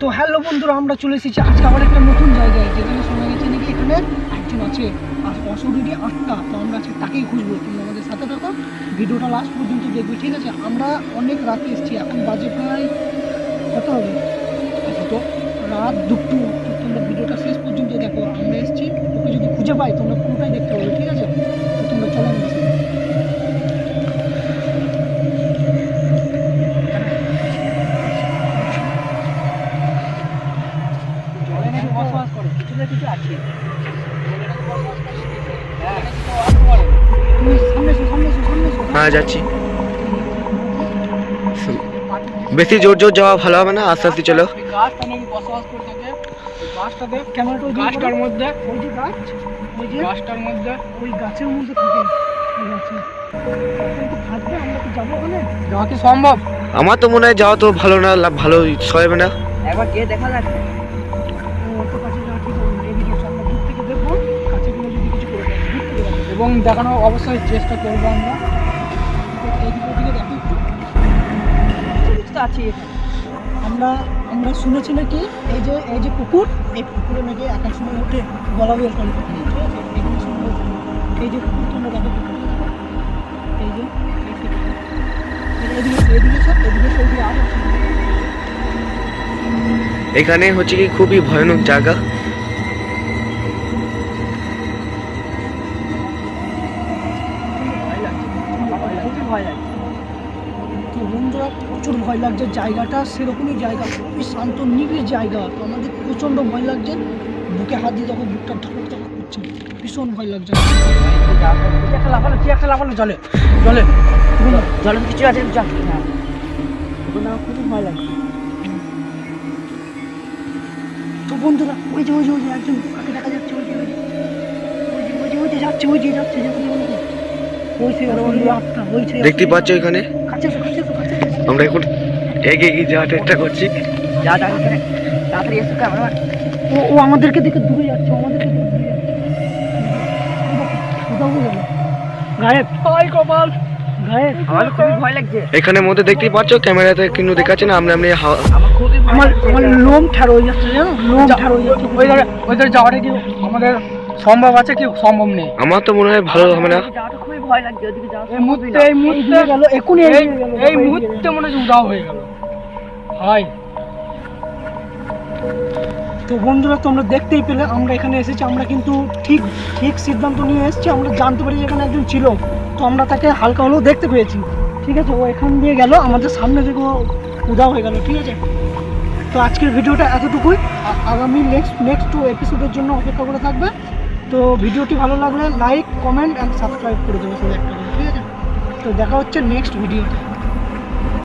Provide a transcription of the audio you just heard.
তো হ্যালো বন্ধুরা, আমরা চলে এসেছি আজকে আবার একটা নতুন জায়গায়, যেখানে শোনা গেছে নাকি এখানে একজন আছে অশরীরী আত্মা। তো আমরা আজকে তাকেই খুঁজবো। তুমি আমাদের সাথে থাকো, ভিডিওটা লাস্ট পর্যন্ত দেখবে, ঠিক আছে? আমরা অনেক রাতে এসেছি, এখন বাজে প্রায় কত হবে, তো রাত 2টো। তো তোমরা ভিডিওটা শেষ পর্যন্ত দেখো। আমরা এসেছি, তোকে যদি খুঁজে পাই তোমরা পুরোটাই দেখতে পাবে, ঠিক আছে? তো তোমরা চলো আমাদের সাথে। বসবাস করে কিছু না কিছু আছে। হ্যাঁ যাচ্ছি। বেশি জোর জোর যাওয়া ভালো হবে না, আস্তে আস্তে চলো। গাছটা নাকি বসবাস করে থাকে। গাছটা দেখ, ক্যামেরাটা গাছটার মধ্যে, ওই যে গাছ, ওই যে গাছটার মধ্যে, ওই গাছের মধ্যে থাকে। ওই গাছে থাকবে, আমরা কি যাবো ওখানে? যাওয়া কি সম্ভব? আমার তো মনে হয় যাওয়া তো ভালো না, ভালো হবে না। একবার গিয়ে দেখা যাচ্ছে। অত কাছে যাওয়া ঠিক হবে না, এদিকে আমরা দূর থেকে দেখবো, কাছে গিয়ে যদি কিছু করে দেয় দূর থেকে দেখবো এবং দেখানোর অবশ্যই চেষ্টা করবো আমরা। এইদিকে ওদিকে দেখো একটু, কিছু তো আছে এখানে। আমরা শুনেছি নাকি এই যে পুকুর, এই পুকুরে নাকি একার সময় উঠে গলা বের করে, ঠিক আছে? এই যে পুকুর, তোমরা দেখো, এই যে এদিকে সব এদিকে আর এখানে হচ্ছে কি খুবই ভয়ানক জায়গা। বন্ধুরা প্রচুর ভয় লাগছে, জায়গাটা সেরকমই জায়গা, খুবই শান্ত নিবিড় জায়গা। তো আমাদের প্রচণ্ড ভয় লাগছে, বুকে হাত দিয়ে দেখো বুকটা ধপক ধপক করছে, ভীষণ ভয় লাগছে। একটা লাফালো জলে জলে জলে কিছু আছে, খুবই ভয় লাগছে। তো বন্ধুরা ওই যে একজন কাকে দেখা যাচ্ছে, ওই যে যাচ্ছে, দেখতে পাচ্ছ এখানে আমরা এখন এগিয়ে যাওয়ার চেষ্টা করছি। তাড়াতাড়ি এসে ও আমাদেরকে দেখে দূরে যাচ্ছে, গায়েব। কপাল গায়েব, আমার খুবই ভয় লাগছে। এখানে মধ্যে দেখতেই পাচ্ছ, ক্যামেরাতে কিন্তু দেখাচ্ছে না। আমরা আমার লোম ঠার হয়ে যাচ্ছে, জানো, লোম ঠার হয়ে যাচ্ছে। ওই ধারে যাওয়াটা কি আমাদের সম্ভব আছে? কি সম্ভব নেই। আমার তো মনে হয় ভালো হবে না। খুবই ভয় লাগছে, ওদিকে যাওয়া এই মুহূর্তে গেল, এখনই এই মুহূর্তে মনে হচ্ছে উধাও হয়ে গেল। হাই। তো বন্ধুরা তোমরা দেখতেই পেলে, আমরা এখানে এসেছি, আমরা কিন্তু ঠিক সিদ্ধান্ত নিয়ে এসেছি। আমরা জানতে পারি যে এখানে একজন ছিল, তো আমরা তাকে হালকা হলেও দেখতে পেয়েছি, ঠিক আছে? ও এখান দিয়ে গেল, আমাদের সামনে থেকে উধাও হয়ে গেল, ঠিক আছে? তো আজকের ভিডিওটা এতটুকুই। আগামী নেক্সট এপিসোডের জন্য অপেক্ষা করে থাকবে। তো ভিডিওটি ভালো লাগলে লাইক, কমেন্ট অ্যান্ড সাবস্ক্রাইব করে দেবে সবাই একটা করে, ঠিক আছে? তো দেখা হচ্ছে নেক্সট ভিডিওতে।